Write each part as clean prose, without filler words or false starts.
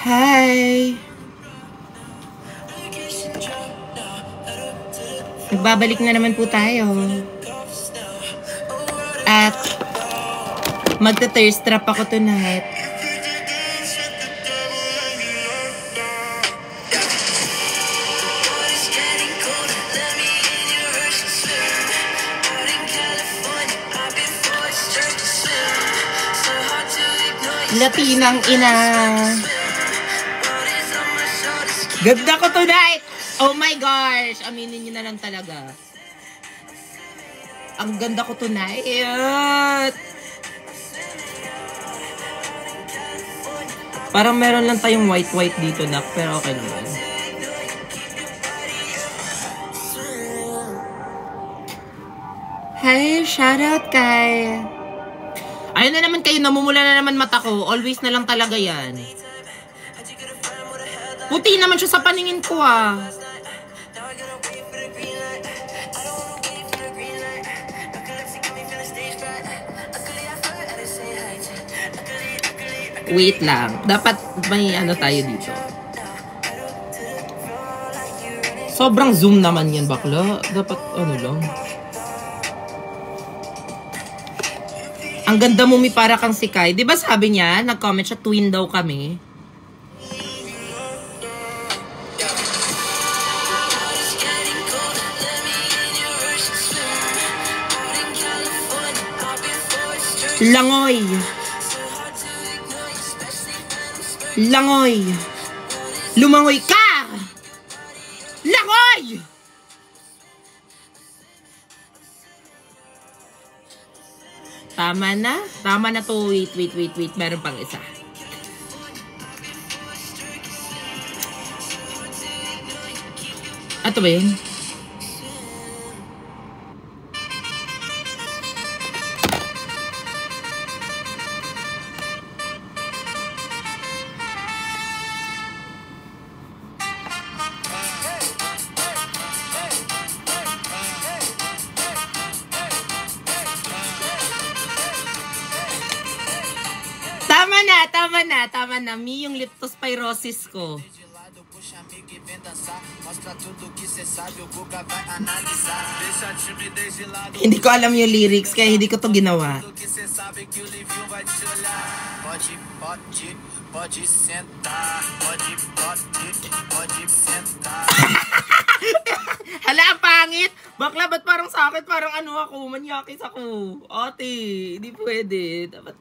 Hi! Nagbabalik na naman po tayo. At magta-thirst trap ako tonight. Latinang ina. Ganda ko tonight! Oh my gosh! Aminin niyo na lang talaga. Ang ganda ko tonight. Parang meron lang tayong white dito, Nak. Pero okay naman. Hey, shoutout kay... Ayun na naman kayo, namumula na naman mata ko. Always na lang talaga yan. Puti naman siya sa paningin ko ah. Wait lang. Dapat may ano tayo dito. Sobrang zoom naman yan, bakla. Dapat ano lang. Ang ganda mo, mi, para kang si Kai. Diba sabi niya, nag-comment siya, twin daw kami. Langoy. Langoy. Lumangoy ka! Langoy! Tama na? Tama na to. Wait. Meron pang isa. Ato ba yun? Tama na. Mi, yung leptospirosis ko. Hindi ko alam yung lyrics, kaya hindi ko to ginawa. Hala, pangit! Bakla, ba't parang sakit? Parang ano ako, manyakis ako. Ate, hindi pwede. Dapat...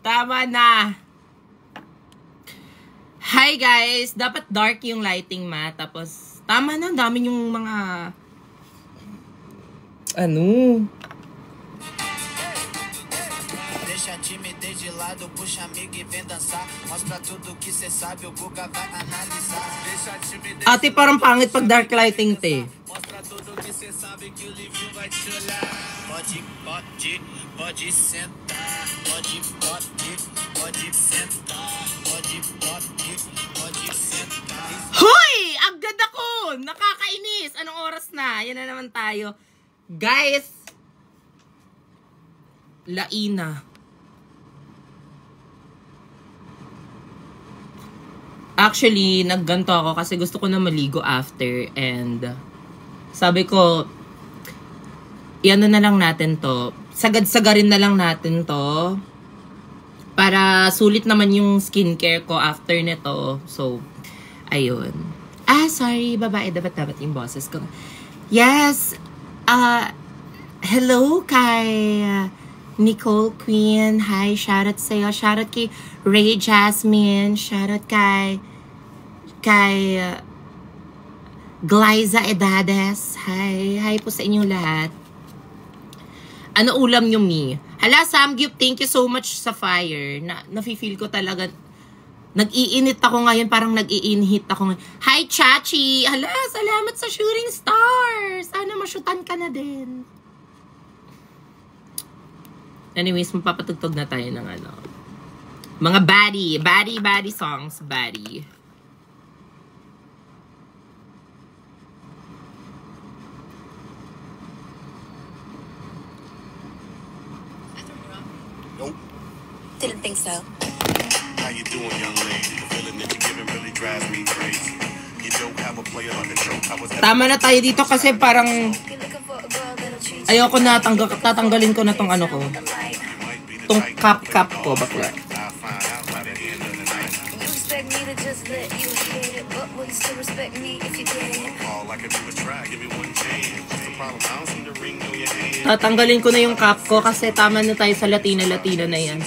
Tama na. Hi guys, dapat dark yung lighting, ma. Tapos tama na, dami yung mga ano. Deixa a timidez de lado, puxa amiga e vem dançar. Mostra tudo que cê sabe, o Guga vai analisar. Ate, parang pangit pag dark lighting, te. Mostra tudo que cê sabe que o livro vai te olhar. Pode sentar. Pode sentar. Hoy! Ang ganda ko! Nakakainis! Anong oras na? Yan na naman tayo. Guys! Laina. Actually, nagganto ako kasi gusto ko na maligo after and sabi ko, iano na lang natin to. Sagad-sagarin na lang natin to para sulit naman yung skincare ko after nito. So, ayun. Sorry, babae. Dapat yung boses ko. Yes. Hello kay Nicole Queen. Hi, shoutout sa'yo. Shoutout kay Ray Jasmine. Shoutout kay Glyza Edades. Hi po sa inyong lahat. Ano ulam nyo, mi? Hala, Samgyup, thank you so much sa fire. Nafe-feel ko talaga. Nag-iinit ako ngayon. Parang nag-iinhit ako ngayon. Hi, Chachi! Hala, salamat sa shooting stars! Sana masyutan ka na din. Anyways, mapapatugtog na tayo ng ano. Mga baddie songs, baddie. think so. How you doing, young lady? The feeling that you're giving really drives me crazy. You don't have a player on the choke. Tama na tayo dito kasi parang ayoko na, tatanggalin ko na tong ano ko. Tong cap ko, bakla. Tatanggalin ko na yung cap ko kasi tama na tayo sa Latina na yan.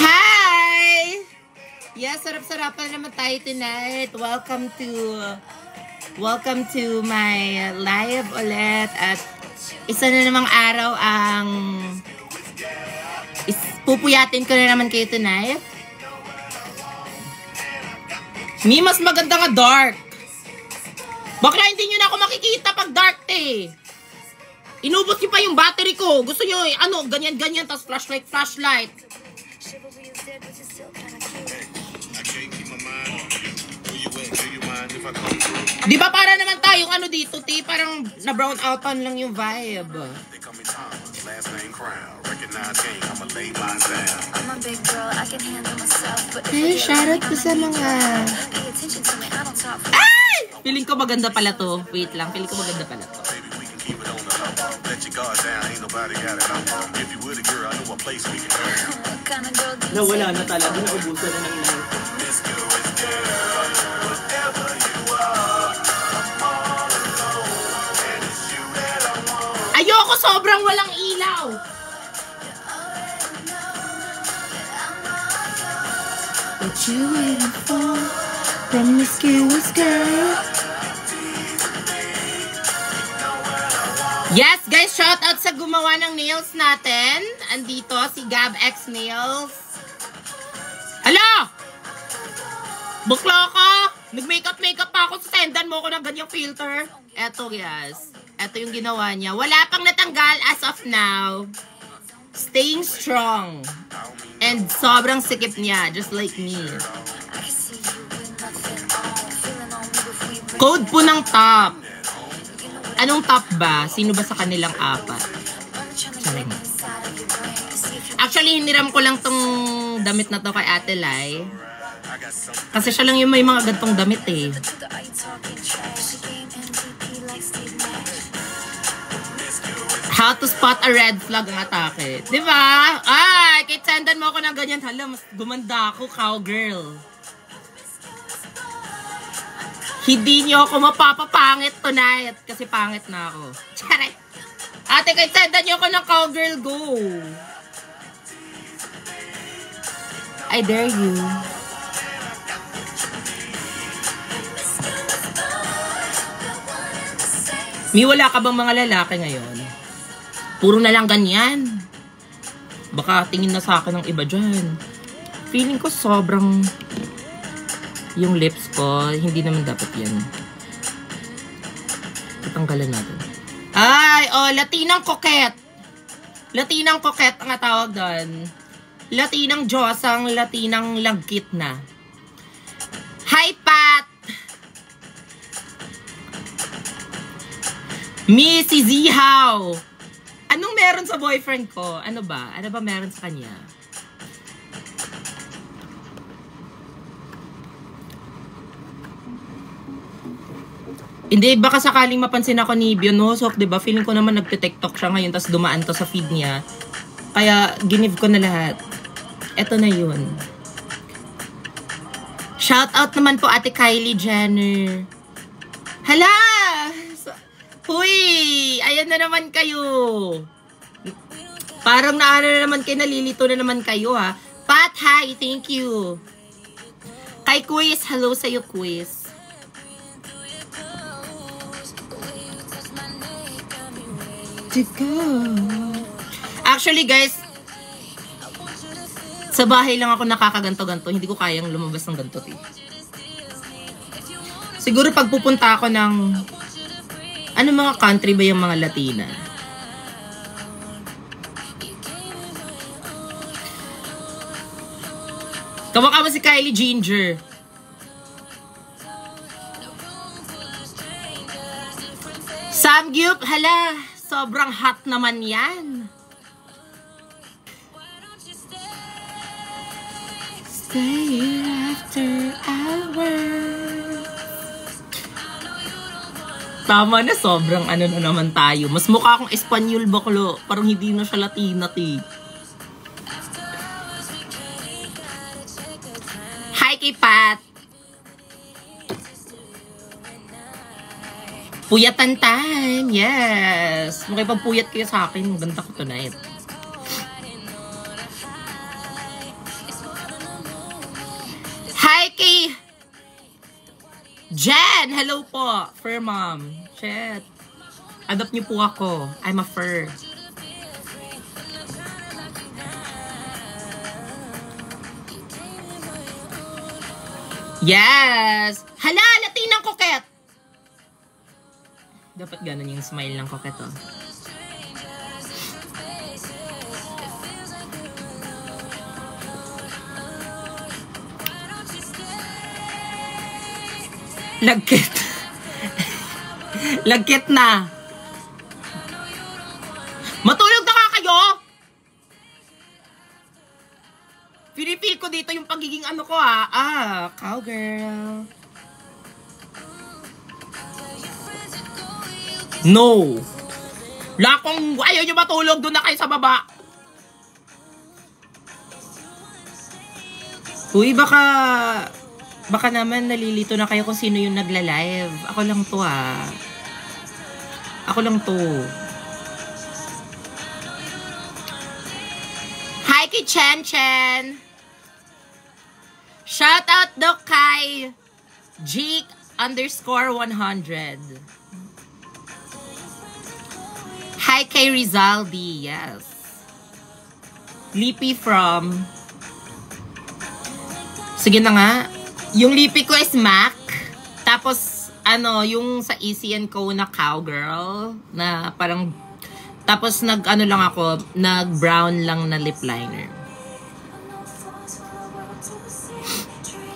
Hi! Yes, sarap-sarapan naman tayo tonight. Welcome to my live ulit at isa na namang araw ang pupuyatin ko na naman kayo tonight. Mas maganda nga dark. Bakla hindi nyo na ako makikita pag dark eh. Inubos nyo pa yung battery ko. Gusto nyo ganyan-ganyan tas flashlight. Di ba para naman tayong dito, parang na-brown outan lang yung vibe. Hey, shoutout ko sa mga... Ay! Feeling ko maganda pala to. Wait lang, feeling ko maganda pala to. Wala na talaga. Naubusan na ng life. Ayoko, sobrang walang ilaw. What you waiting for? Promiscuous girl. Yes, guys, shout out sa gumawa ng nails natin. Andito si Gab X Nails. Hala! Bukla ka! Nag-makeup pa ako. Sendan mo ko ng ganyang filter. Eto, guys. Eto yung ginawa niya. Wala pang natanggal as of now. Staying strong. And sobrang sikip niya. Just like me. Code po ng top. Anong top ba? Sino ba sa kanilang apat? Charing. Actually, hiniram ko lang tong damit na to kay Ate Lai. Kasi siya lang yung may mga gantong damit eh. How to spot a red flag ang atake. Diba? Ay, kahit sendan mo ako ng ganyan. Hala, mas gumanda ako, cowgirl. Hindi nyo ako mapapapangit tonight. Kasi pangit na ako. Charay! Ate, kahit sendan nyo ako ng cowgirl, go! I dare you. Wala ka bang mga lalaki ngayon? Puro na lang ganyan. Baka tingin na sa akin ng iba dyan. Feeling ko sobrang... Yung lips ko, hindi naman dapat yan. Tatanggalan natin. Ay, Latinang coquette. Latinang coquette ang tawag doon. Latinang Diyosang, Latinang lagkit na. Hi, Pat! Missy Zihaw! Anong meron sa boyfriend ko? Ano ba? Ano ba meron sa kanya? Hindi, baka sakaling mapansin ako ni Bionosok, diba? Feeling ko naman nagte-tiktok siya ngayon, tapos dumaan to sa feed niya. Kaya, ginive ko na lahat. Eto na yun. Shout out naman po Ate Kylie Jenner. Hala! Huy! Ayan na naman kayo. Parang naano na naman kayo, nalilito na naman kayo ha. Pat, hi! Thank you. Kay Quiz, hello sa'yo Quiz. To go. Actually guys, sa bahay lang ako nakakaganto-ganto. Hindi ko kayang lumabas ng ganto. Siguro pag pupunta ako ng ano mga country ba yung mga Latina? Kamukha mo si Kylie Ginger. Hayup, hala, sobrang hot naman yan. Stay after hours. Tama na, sobrang ano na naman tayo. Mas mukha akong Espanyol baklo. Parang hindi na siya Latina, ti. Hi kay Pat. Puyatan time. Yes. Makipagpuyat kayo sa akin. Maganda ko tonight. Hi kay Jen. Hello po. Fur mom. Shit. Adopt niyo po ako. I'm a fur. Yes. Hala, Latinang koket. Dapat ganun yung smile ng koket, oh. Lagkit. Lagkit na. Matulog na ka kayo? Pinipil ko dito yung pagiging ano ko, ha. Cowgirl. No. Lakong ayaw nyo matulog, doon na kayo sa baba. Uy, baka naman nalilito na kayo kung sino yung nagla-live. Ako lang to, ha. Ako lang to. Hi kay Chen Chen. Shout out do kay Jake_100. Hi kay Rizaldi, yes. Lippy from... Sige na nga. Yung lippy ko is Mac. Tapos, ano, yung sa ECN ko na Cowgirl. Na parang... Tapos nag-ano lang ako, nag-brown lang na lip liner.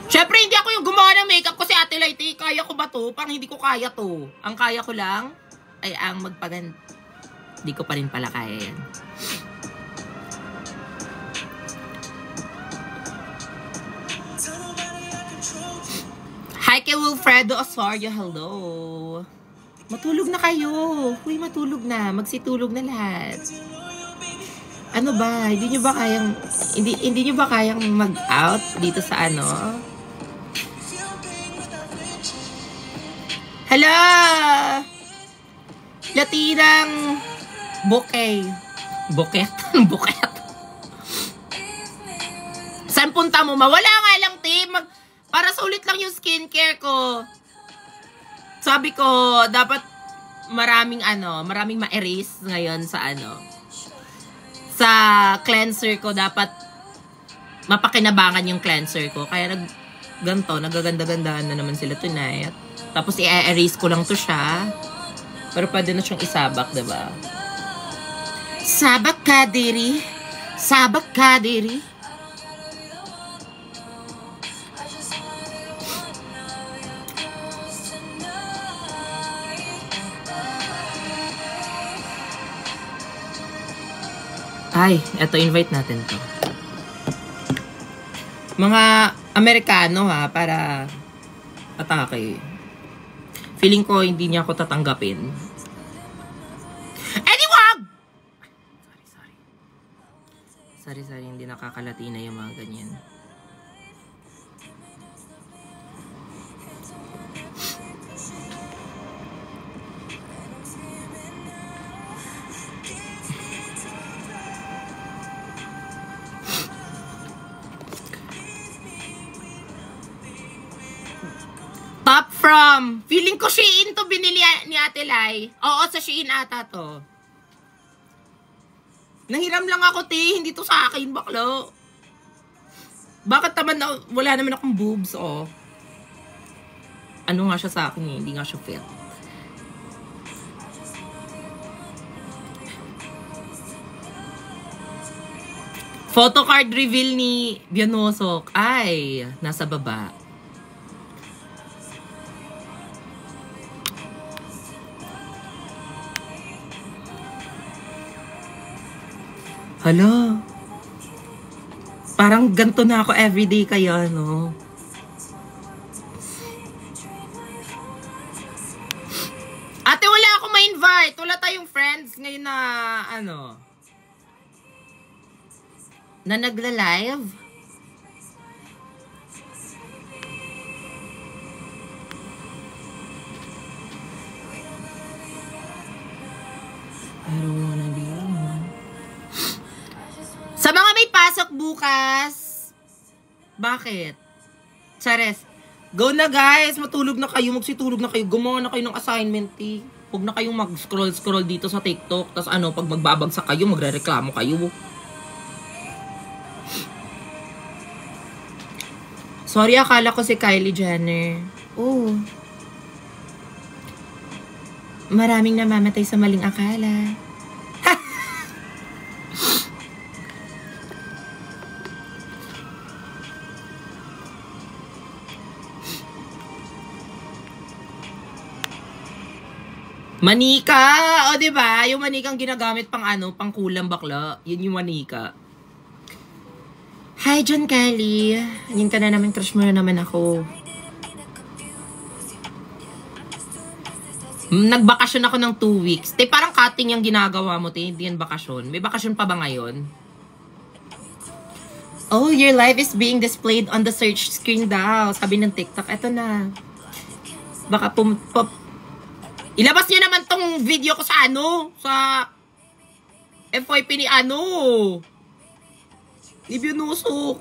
Siyempre, hindi ako yung gumawa ng makeup ko si Ate Lighty. Kaya ko ba to? Parang hindi ko kaya to. Ang kaya ko lang ay ang magpaganda. Hindi ko pa rin pala kaya yan. Hi kay Wilfredo Osorio, hello. Matulog na kayo. Uy, matulog na. Magsitulog na lahat. Ano ba? Hindi nyo ba kayang mag-out dito sa ano? Hello! Latinang bouquet. Buket? Buket. Saan punta mo? Mawala nga lang, Tim. Para sulit lang yung skincare ko. Sabi ko, dapat maraming ma-erase ngayon sa sa cleanser ko. Dapat mapakinabangan yung cleanser ko. Kaya nagaganda-gandahan na naman sila tonight. Tapos i-erase ko lang to siya. Pero pwede na siyang isabak, diba? Sabak ka, diri. Sabak ka, diri. Ay, eto, invite natin to. Mga Amerikano, ha, para atake. Feeling ko hindi niya ako tatanggapin. Sorry, hindi nakakalatina yung mga ganyan. Top from, feeling ko Shein to binili ni Ate Lai. Oo, sa Shein ata to. Nahiram lang ako, hindi to sa akin, baklo. Bakit naman wala naman akong boobs, oh. Ano nga siya sa akin, hindi nga siya fit. Photocard reveal ni Bianosok. Ay, nasa baba. Hala. Parang ganito na ako everyday kaya, no? Ate, wala akong ma-invite. Wala tayong friends ngayon na, na nagla-live. I don't wanna be alone. Sa mga may pasok bukas, bakit? Chares, go na guys, matulog na kayo, magsitulog na kayo, gumawa na kayo ng assignment eh. Huwag na kayong mag-scroll dito sa TikTok, tas pag magbabagsak kayo, magre-reklamo kayo. Sorry, akala ko si Kylie Jenner. Oh. Maraming namamatay sa maling akala. Manika! O, diba? Yung manikang ginagamit pang pang kulang bakla. Yun yung manika. Hi, John Kelly. Yun ka na naman, crush mo na naman ako. Nagbakasyon ako ng 2 weeks. Te, parang cutting yung ginagawa mo, te. Hindi yan bakasyon. May bakasyon pa ba ngayon? Oh, your life is being displayed on the search screen daw. Sabi ng TikTok. Eto na. Baka ilabas niyo naman tong video ko sa sa FYP ni ni Binusok.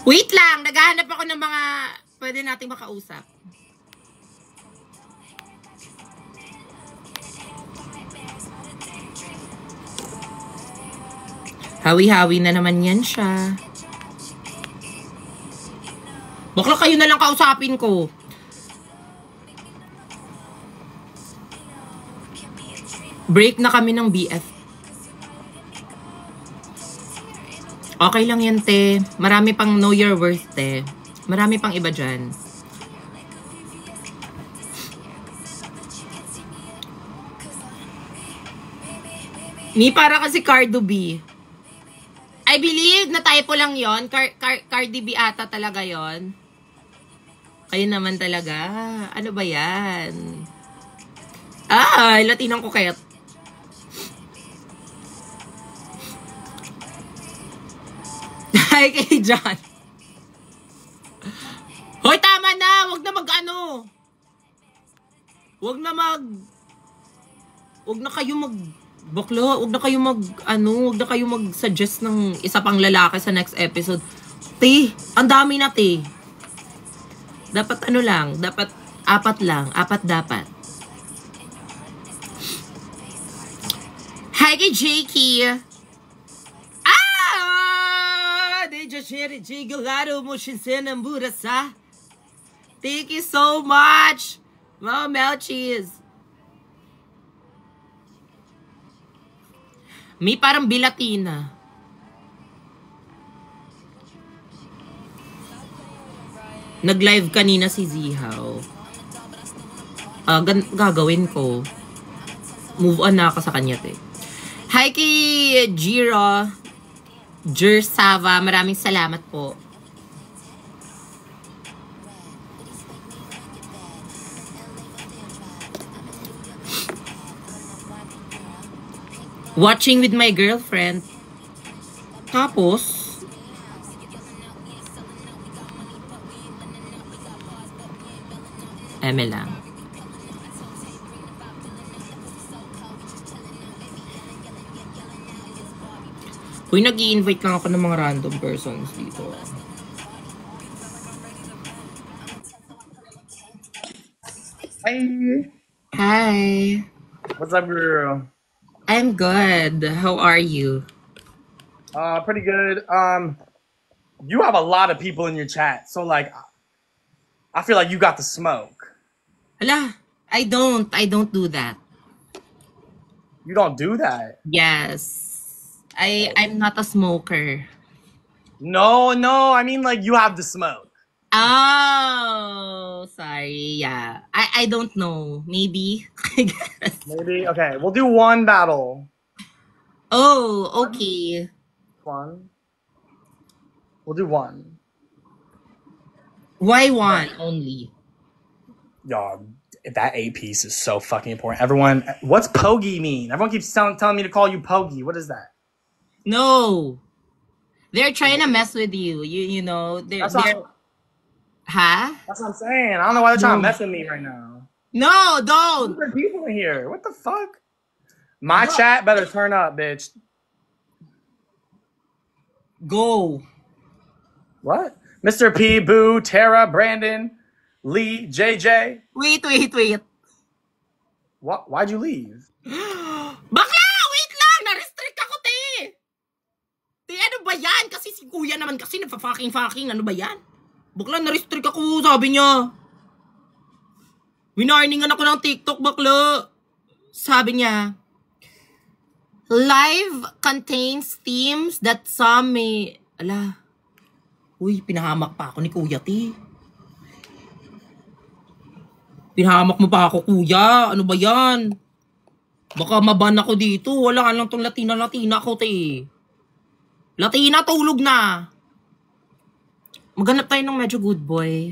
Wait lang, naghahanap ako ng mga pwede nating makausap. Hawi-hawi na naman yan siya. Bakla kayo na lang kausapin ko. Break na kami ng BF. Okay lang yan, te. Marami pang know your worth, te. Marami pang iba dyan. Ni para kasi Cardo B. I believe na typo lang yon. Cardi B ata talaga yon. Kayo naman talaga. Ano ba yan? Ah, Latinang kuket. Hi kay John. Hoy, tama na. Huwag na huwag na kayo mag-suggest ng isa pang lalaki sa next episode. Te, ang dami na, te. Dapat dapat 4 lang. 4 dapat. Hi kay Jakey. Thank you so much, Mama Melchies. May parang bilatina. Nag-live kanina si Zihaw. Gagawin ko. Move on na ako sa kanya, te. Hi kay Jiro. Jersava, maraming salamat po. Watching with my girlfriend. Tapos, lang. Uy, nag-i-invite lang ako ng mga random persons dito. Hi. Hi. What's up, girl? I'm good. How are you? Pretty good. You have a lot of people in your chat, so like, I feel like you got the smoke. Hala, I don't do that. You don't do that? Yes. I'm not a smoker. No, I mean like you have the smoke. Oh, sorry. Yeah. I don't know. Maybe. I guess. Maybe. Okay, we'll do one battle. Oh, okay. One. We'll do one. Why one only? Y'all, that 8-piece is so fucking important. Everyone, what's Pogi mean? Everyone keeps telling me to call you Pogi. What is that? No. They're trying to mess with you. You know, they're Huh? That's what I'm saying. I don't know why they're trying to mess with me right now. No, don't. There are people in here. What the fuck? My chat better turn up, bitch. Go. What? Mr. P, Boo, Tara, Brandon, Lee, JJ. Wait. What? Why'd you leave? Bakla! Wait lang! Na-restrict ako, te! Te, ano ba yan? Kasi si kuya naman kasi nagpa-fucking. Ano ba yan? Bakla, na-restrict ako, sabi niya. Winarningan ako ng TikTok, bakla. Sabi niya, live contains themes that some may... Ala. Uy, pinahamak pa ako ni Kuya, ti. Pinahamak mo pa ako, kuya. Ano ba yan? Baka maban ako dito. Wala ka lang tong Latina ako, te. Latina, tulog na. Maghanap tayo ng medyo good boy.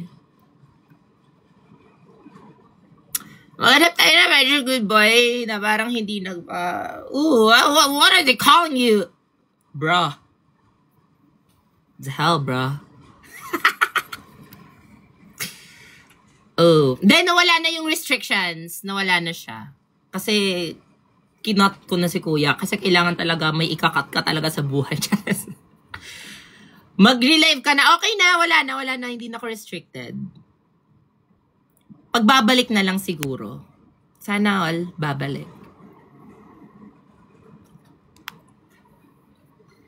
Maghanap tayo ng medyo good boy na parang hindi what are they calling you? Bruh. The hell, bruh. Oh. Then, nawala na yung restrictions. Nawala na siya. Kasi, kinot ko na si kuya. Kasi kailangan talaga may ikakat ka talaga sa buhay. Mag-relive ka na. Okay na, wala na. Hindi na ako restricted. Pagbabalik na lang siguro. Sana all, babalik.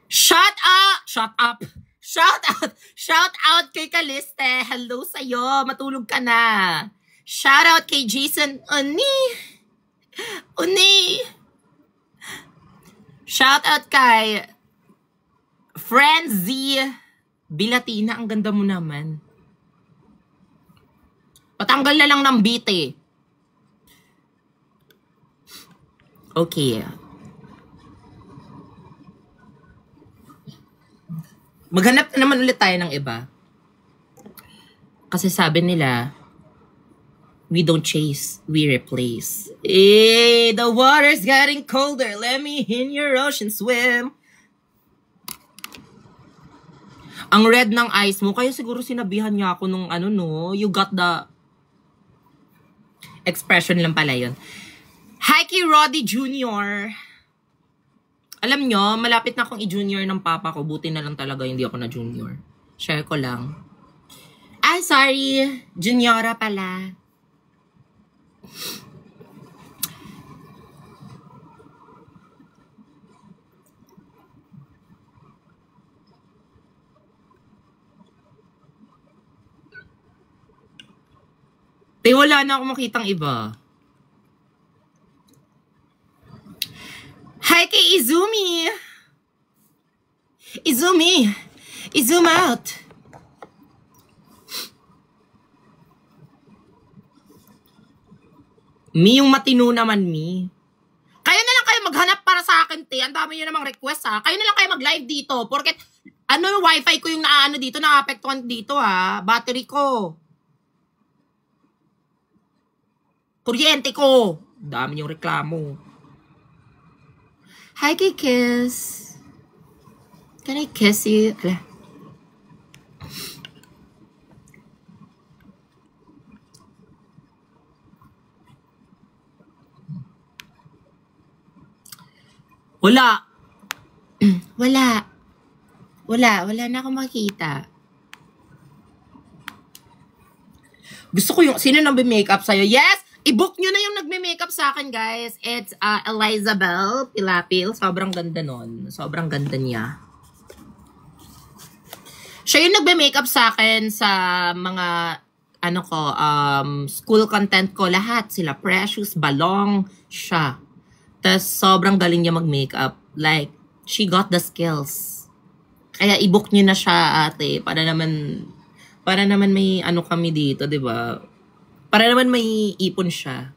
Shut out kay Caliste. Hello sa'yo. Matulog ka na. Shout out kay Jason Uni. Shout out kay Frenzy Bilatina. Ang ganda mo naman. Patanggal na lang ng beat eh. Okay. Maghanap na naman ulit tayo ng iba. Kasi sabi nila, we don't chase, we replace. Eh, the water's getting colder. Let me in your ocean swim. Ang red ng eyes mo, kaya siguro sinabihan niya ako nung you got the expression lang pala yun. Hi kay Roddy Jr. Alam nyo, malapit na akong i-junior ng papa ko. Buti na lang talaga hindi ako na junior. Share ko lang. Ay, sorry. Juniora pala. Wala na akong makitang iba. Hi kay Izumi. Izum out. Mi yung matino naman, Mi. Kayo na lang kayo maghanap para sa akin, te. Ang dami nyo namang request, ha. Kayo na lang kayo mag-live dito. Porket, wifi ko yung dito, na-apektuhan dito, ha. Battery ko. Kuryente ko. Dami yung reklamo. Hi, kay Kiss. Can I kiss you? Wala. Wala na akong makita. Gusto ko yung, sino nang be-makeup sa'yo? Yes! I-book nyo na yung nagme-makeup sa akin, guys. It's Elizabeth Pilapil. Sobrang ganda nun. Sobrang ganda niya. Siya yung nagme-makeup sa akin sa mga, school content ko. Lahat. Sila Precious, Balong, siya. Tas sobrang galing niya mag-makeup. Like, she got the skills. Kaya i-book nyo na siya, ate, para naman may ano kami dito, 'di ba? Para naman may ipon siya.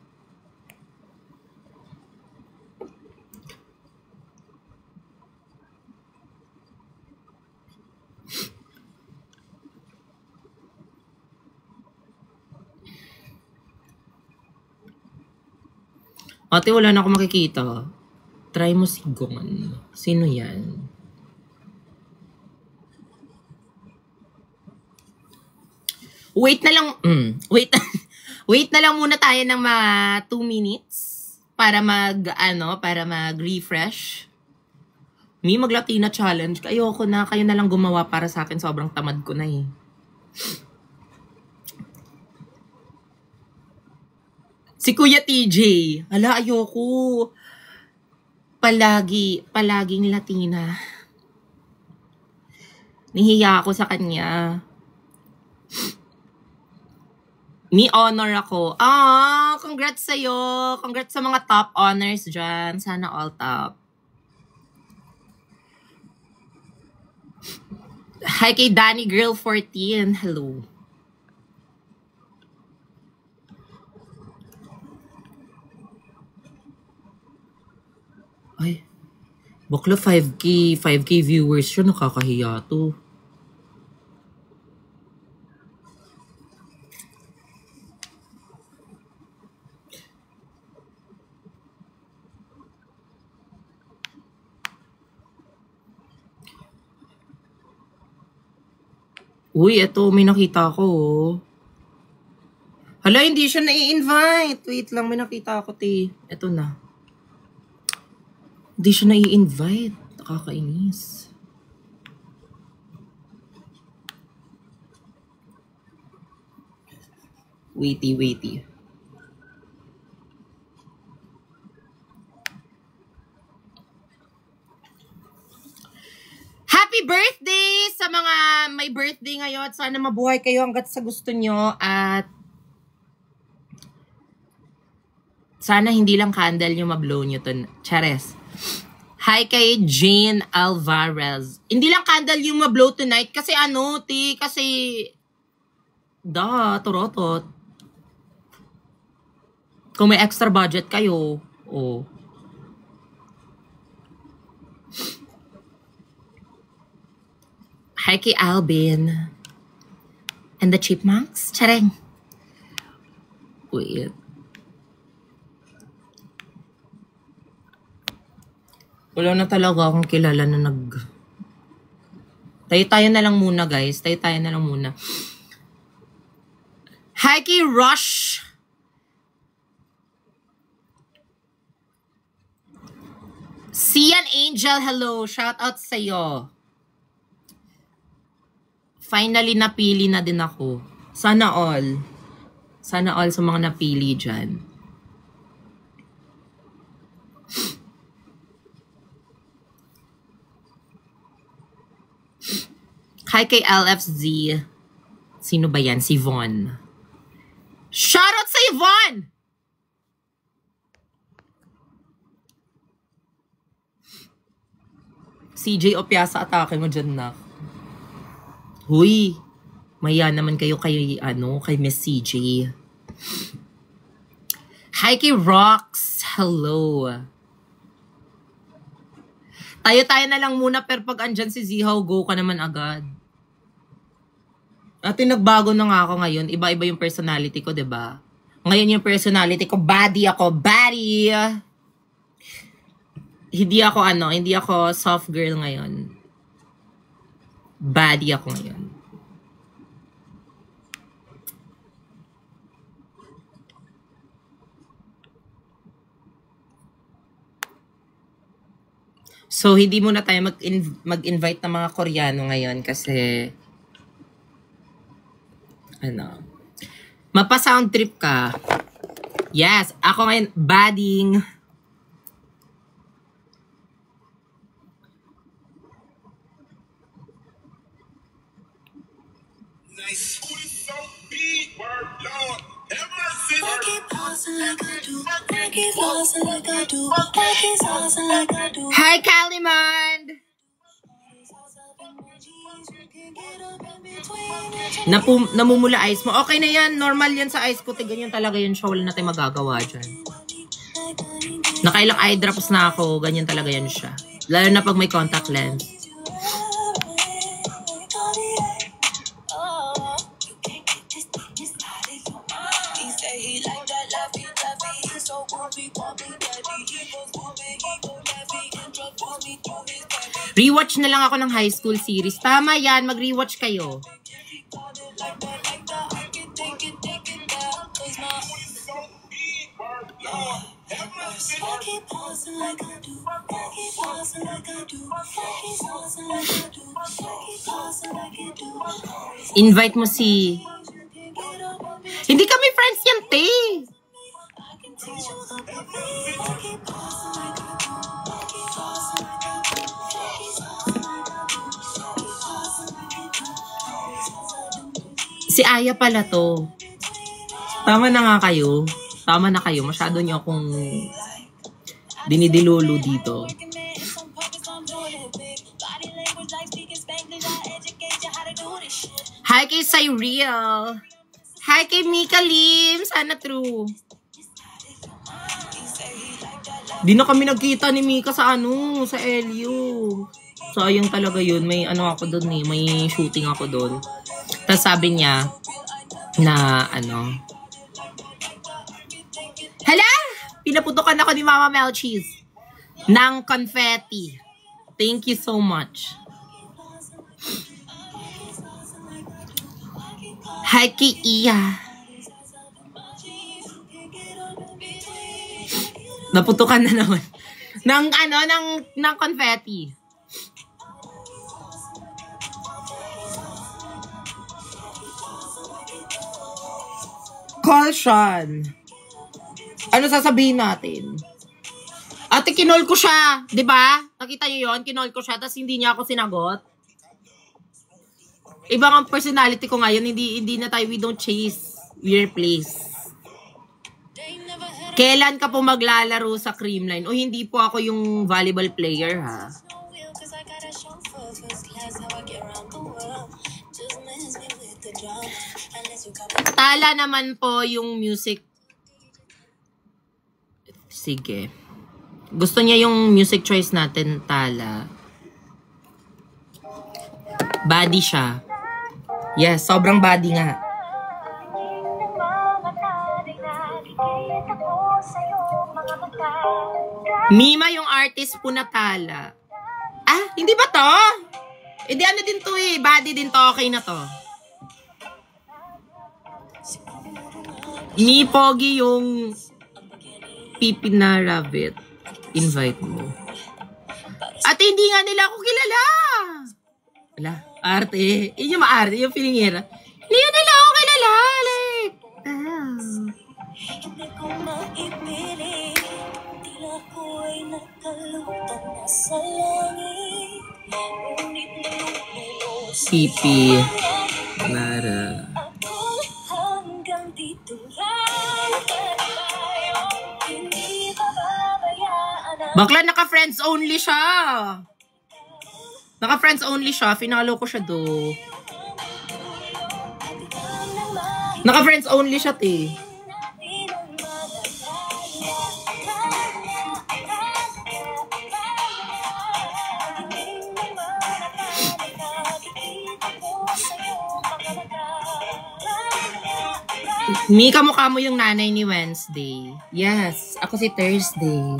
Ate, wala na ako makikita. Try mo si Gon. Sino yan? Wait na lang. Wait na lang muna tayo ng mga 2 minutes para mag-refresh. Me, mag-Latina challenge. Ayoko na. Kayo na lang gumawa para sa akin. Sobrang tamad ko na eh. Si Kuya TJ. Hala, ayoko. Palaging Latina. Nahihiya ako sa kanya. Me honor ako. Congrats sa'yo. Congrats sa mga top honors dyan. Sana all top. Hi kay Danny Girl 14. Hello. Ay, bakla 5K viewers siya, nakakahiya to. Uy, eto, may nakita ko. Hala, hindi siya nai-invite. Wait lang, may nakita ako, te. Eto na. Hindi siya nai-invite. Nakakainis. Waity. Happy birthday sa mga may birthday ngayon. Sana mabuhay kayo hanggat sa gusto nyo. At sana hindi lang candle yung mablow nyo to. Chares. Hi kay Jane Alvarez. Hindi lang candle yung mablow tonight. Kasi turotot. Kung may extra budget kayo, Hi kay Albin. And the Chipmunks? Chareng. Wait. Wala na talaga akong kilala na Tayo na lang muna, guys. Tayo na lang muna. Hi kay Rush. Sian Angel, hello. Shout out sa'yo. Finally, napili na din ako. Sana all. Sana all sa mga napili dyan. Hi kay LFZ. Sino ba yan? Si Von. Shoutout sa Yvonne! CJ Opiasa, atake mo dyan na. Huy, maya naman kayo kay Miss CJ. Hi kay Rox. Hello. Tayo na lang muna, pero pag andyan si Zihaw, go ka naman agad. At nagbago na nga ako ngayon. Iba-iba yung personality ko, 'di ba? Ngayon yung personality ko, baddie ako. Baddie! Hindi ako soft girl ngayon. Baddie ako ngayon. So, hindi muna tayo mag-invite ng mga Koreano ngayon kasi mapa-sound trip ka. Yes, ako ngayon, badding. Nice. Beat, word, Lord. Have mercy. I keep pausing like I do. I keep pausing like I do. I keep pausing like I do. Hi, Calimond! Namumula eyes mo. Okay na yan. Normal yan sa eyes ko. Ganyan talaga yun siya. Wala natin magagawa dyan. Nakailang eye drops na ako. Ganyan talaga yan siya. Lalo na pag may contact lens. Rewatch na lang ako ng high school series. Tama yan, mag-rewatch kayo. Invite mo si... Hindi kami friends yan, te. Si Aya pala to. Tama na nga kayo. Tama na kayo. Masyado niyo akong dinidilolo dito. Hi kay Cyril. Hi kay Mika Lim. Sana true. Di na kami nagkita ni Mika sa sa LU. Sayang talaga yun. May ako doon eh. May shooting ako doon. Tapos sabi niya na hala! Pinaputokan ako ni Mama Melchis ng confetti. Thank you so much. Hi kay Iya. Naputukan na naman. ng confetti. Call Sean. Ano sasabihin natin? Ate, kinol ko siya. Diba? Nakita niyo yun? Kinol ko siya, tapos hindi niya ako sinagot. Ibang ang personality ko ngayon. Hindi na tayo, we don't chase. We replace. Kailan ka po maglalaro sa Creamline? O hindi po ako yung volleyball player, ha? Tala naman po yung music. Sige. Gusto niya yung music choice natin, Tala. Body siya. Yes, sobrang body nga. Mima yung artist po na Tala. Ah, hindi ba to? Hindi din to eh. Body din to. Okay na to. Mi Pogi yung pipi na rabbit. Invite mo. At hindi nga nila ako kilala. Wala. Arte. Yun yung maarte. Yung feeling era. Hindi nga nila ako kilala. Like, hindi ko maipili. Tila ko ay nakalutang na sa langit. Ngunit nalulunod. Pipi. Lara. Hanggang dito lang tayo. Hindi pababayaan. Bakla, naka-friends only siya. Naka-friends only siya. Finalo ko siya do. Naka-friends only siya, te. Mika, mukha mo yung nanay ni Wednesday. Yes, ako si Thursday.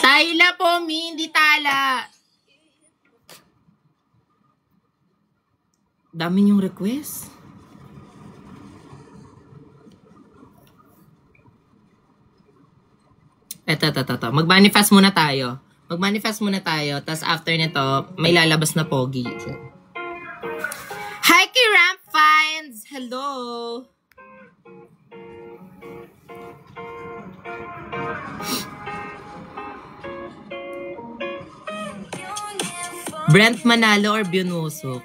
Tayla po, Mi, hindi Tala. Dami niyong request. Eto. Mag-manifest muna tayo. Tapos after nito, may lalabas na pogi. Hi kay Ramp Finds! Hello! Brent Manalo or Bionusok?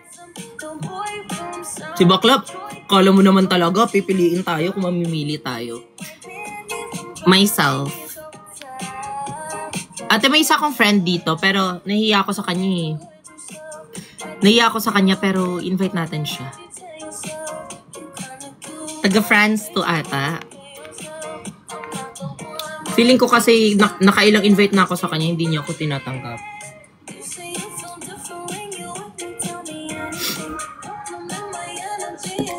Si Baklap, kala mo naman talaga, pipiliin tayo kung mamimili tayo. Myself. Ate, may isa akong friend dito, pero nahiya ako sa kanya eh. Nahiya ako sa kanya, pero invite natin siya. Taga France to ata. Feeling ko kasi nakailang invite na ako sa kanya, hindi niya ako tinatanggap.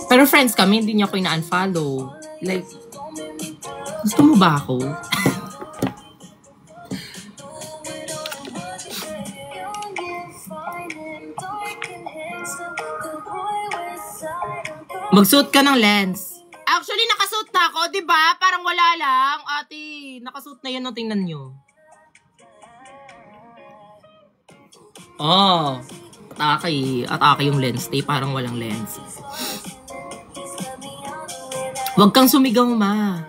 Pero friends kami, hindi niya ako ina-unfollow. Like, gusto mo ba ako? Magsuot ka ng lens. Actually, nakasuot na ako, di ba? Parang wala lang. Ate, nakasuot na yan, no? Tingnan nyo. Oh, atake yung lens. Parang walang lens. Huwag kang sumigaw, ma.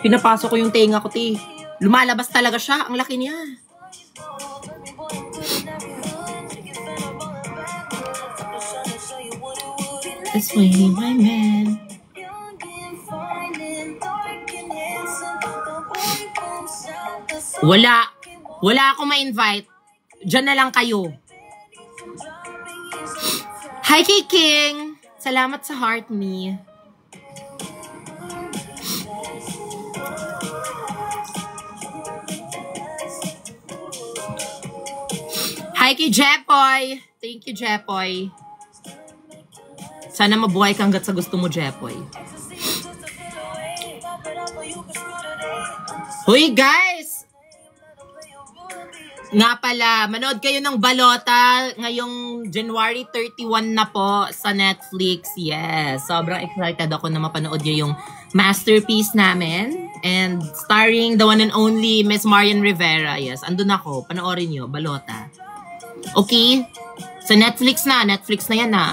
Pinapasok ko yung tenga ko, ti. Lumalabas talaga siya. Ang laki niya. That's why my man. Wala akong ma-invite. Diyan na lang kayo. Hi, kay King. Salamat sa heart me. Hi kay Jepoy. Thank you, Jepoy. Sana mabuhay ka hanggat sa gusto mo, Jepoy. Hoy, guys! Nga pala, manood kayo ng Balota ngayong January 31 na po sa Netflix. Yes, sobrang excited ako na mapanood nyo yung masterpiece namin. And starring the one and only Miss Marian Rivera. Yes, andun ako. Panoorin nyo, Balota. Okay? Sa Netflix na. Netflix na yan na.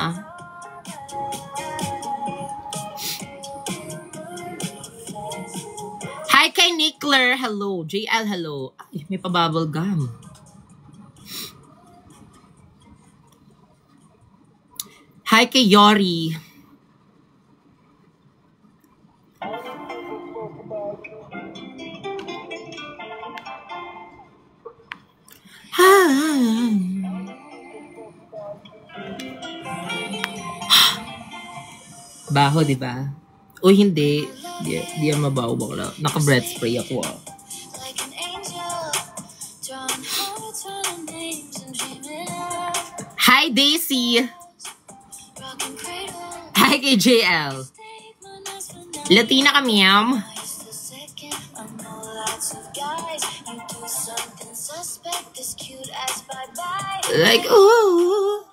Hi kay Nickler. Hello. JL, hello. Ay, may pa-bubble gum. Hi kay Yori. Baho, di ba? O hindi. Di yan mabaho bakla. Naka-breath spray ako ah. Hi, Daisy! Hi kay JL. Latina kami, yam. Like, ooh.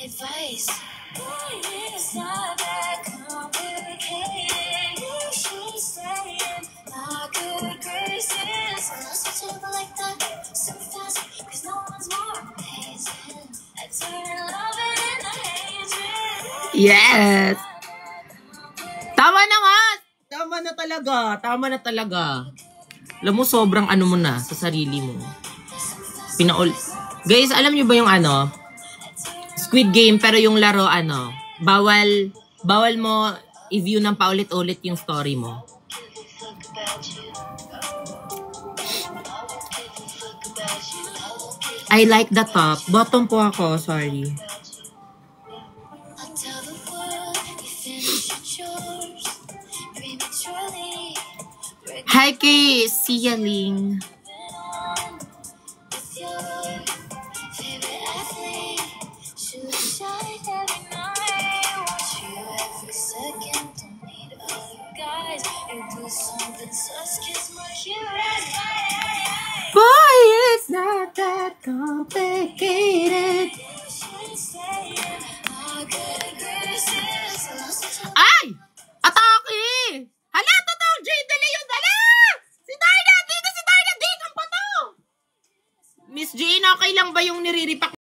Advice. It's not that complicated. You should stay in my good graces. Unless you table like that so fast, cause no one's more amazing. I turn love into hatred. Yes! Tama na nga! Tama na talaga. Tama na talaga. Alam mo, sobrang ano mo na sa sarili mo. Guys, alam niyo ba yung ano? Squid Game, pero yung laro, ano, bawal mo i-view ng paulit-ulit yung story mo. I like the top. Bottom po ako, sorry. Hi kay Sia Ling. Something sus, kiss my cute